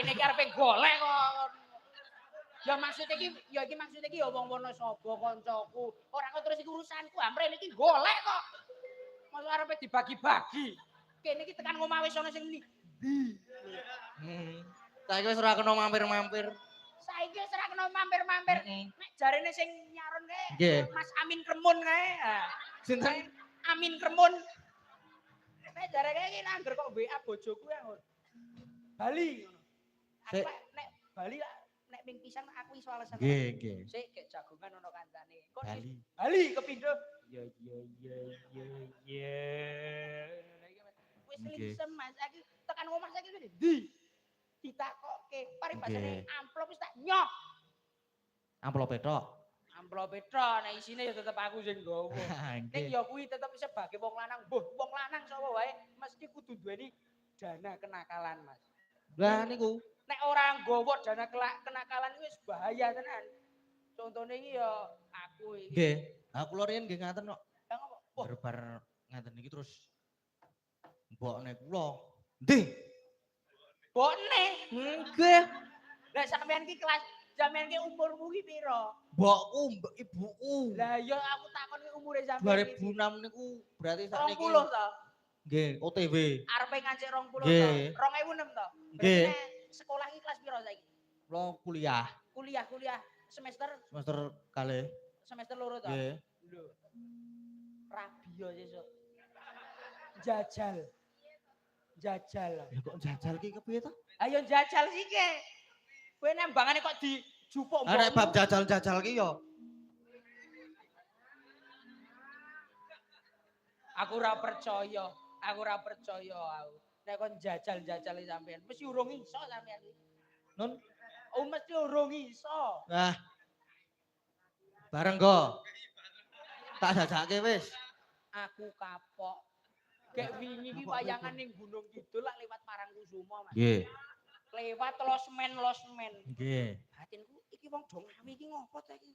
kene iki arepe golek kok. Ya maksud iki maksud iki ya wong wono sapa kancaku. Ora kok terus iki urusanku, amrene iki golek kok. Masa arepe dibagi-bagi. Kene iki tekan omah wis ana sing ndi. Saiki wis ora kena mampir-mampir. Saiki wis ora kena mampir-mampir. Nek jarene sing nyaron kae Nggih. Mas Amin Kremun kae. Sinten? Amin Kremun. Nek jare kae iki angger kok WA bojoku ya ngono. Bali ngono. Aku nek Bali nek ping pisan aku iso alasan. Nggih. Sik gek jagongan ono kancane. Kok Bali. Bali kepindho. Ya. Wis lisem Mas. Aku tekan omah saiki ngene. Ndi? Ditakokke, paribasane amplop wis tak nyok. Amplop tok. Amplop tok, nek isine ya tetep aku sing nggawa. Ning ya kuwi tetep sebagai wong lanang, wong lanang sapa wae mesti kudu duweni dana kenakalan, Mas. Lah niku nek ora nggawa dana kenakalan iki wis bahaya tenan. Contone iki ya aku iki. nggih. Aku kula riyen nggih ngaten kok. Lah ngopo? Barbar ngaten iki terus mbokne kula. Ndi? Mbokne? Nggih. Lah sampean ki kelas sampean ki umurmu ki pira? Mbokku, ibuku. Lah ya aku takon ki umure sampean 2006 niku berarti sakniki 20 to? Nggih, OTW. Arepe ngancik 20 to? Nggih. 2006 to? Nggih. Sekolah ki kelas pira saiki? Kula kuliah. Kuliah semester Kalih. Semester loro to? Nggih. Lho. Rabi yo sesuk. Jajal. Ya kok jajal ki kepiye to? Ayo jajal sike. Kowe nembangane kok dijupuk mbokmu. Nek bab jajal-jajal ki yo. Aku ora percaya aku. Nek kon jajal-jajale sampean, mesti urung iso sampean iki. Nun, Mesti urung iso. nah. Bareng go. Tak jajake wis. Aku kapok. Kayak wingi iki wayangan ning Gunung Kidul lak lewat Parangkusumo, Mas. Nggih. Lewat losmen. Nggih. Batinku iki wong do ngawi iki ngopo ta iki?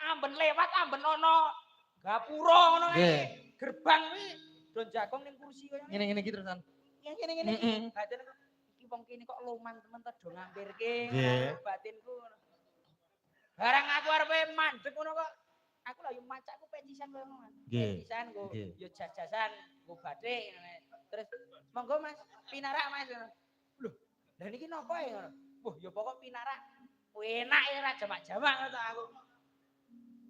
Amben lewat, amben ana gapura ngono kae. Gerbang iki do jagong ning kursi koyo Ngene iki terusan. Ngene iki. Batinku iki wong kene kok loman temen to do ngampirke. Batinku ngono. Barang aku arepe mandeg ngono kok. Aku lagi macaku petisan koyo ngono. Petisan go yo jajasan, go bathik. Terus monggo Mas, pinarak Mas. Lho, lah niki napa ya ngono? Wah, ya pokok pinarak. Enak ya ora jamak-jamak ngono aku.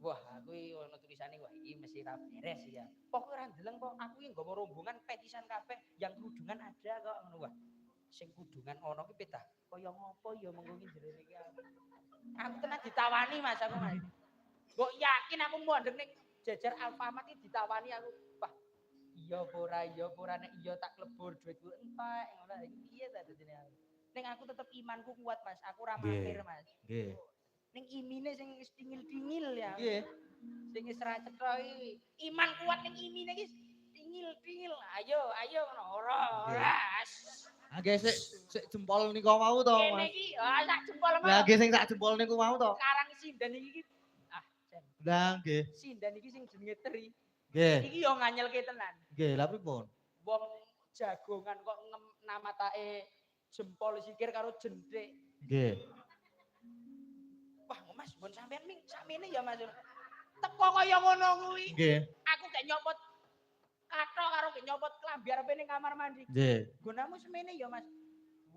Wah, aku iki ono tulisane wah iki mesti ra beres ya. Pokoke ora ndeleng kok aku iki nggawa rombongan petisan kabeh yang kerudungan ada kok ngono wah. Sing kudungan ono ki pedah kaya ngopo ya mengko iki jerene iki. Aku tenan ditawani Mas aku Mas. Mbok yakin aku mondeng ning jejer Alfamart iki ditawani aku. Wah, iya apa ora nek iya tak klebur duitku entek ngono iki piye ta dadine aku. Ning aku tetep imanku kuat Mas, aku ora mampir Mas. Nggih. Ning imine sing wis dingil-dingil ya. Nggih. Sing wis ra cetha iki. Iman kuat ning imine iki dingil-dingil. Ayo ngono. Ora. Nggih sik jempol niku mau to, Kene Mas. iki sak jempol mau. Lah nggih sing sak jempol niku mau to. Sekarang sindan iki Jen. Lah nggih. Sindan iki sing jenenge teri. Nggih. Iki yo nganyelke tenan. Nggih, lha pripun? Wong jagongan kok namatake jempol sikir karo jenthik. Nggih. Wah, Mas, mbon sampean ming sakmene ya Mas. Teko kaya ngono kuwi. Nggih. Aku gak nyopot kathok karo gak nyopot klambi arepe ning kamar mandi. Nggih. Gunamu semene ya Mas.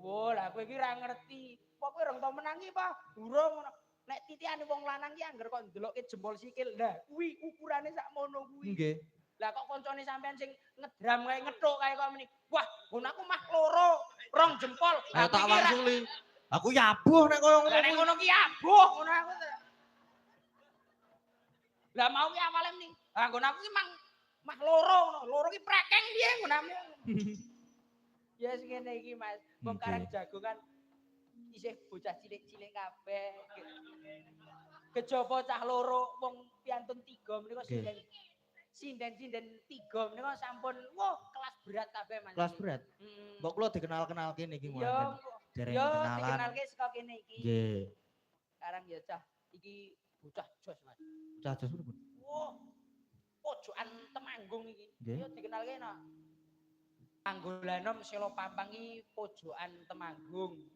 Wah, lah kowe iki ra ngerti. Pokoke rong tau menangi apa? Durung ngono. Nek titikane wong lanang ki angger kok ndelokke jempol sikil. Lah, kuwi ukurane sakmono kuwi. Nggih. Lah kok koncone sampean sing ngedram kae ngethuk kae kok meni. Wah, nggon aku mah loro, rong jempol. Lah tak wangsuli. Aku yabuh nek koyo ngono. Lah nek ngono ki abuh ngono aku. Lah mau ki awale meni. Lah nggon aku ki mah loro ngono. Loro ki prekeng piye nggon aku. Ya yes, ngene iki Mas. Wong karang jagongan isih bocah cilik-cilik kabeh. Kejaba cah loro wong piantun 3 menika sinden 3 menika sampun kelas berat kabeh Mas. Kelas berat. Mbok kula dikenal-kenalke niki Yo dereng yo kenalan. dikenalke saka kene iki. Nggih. Sekarang ya cah iki bocah jos Mas. Bocah jos pripun? Wah. Pojokan Temanggung iki. Yo dikenalke no. Anggolanom Selo Pampang iki pojokan Temanggung.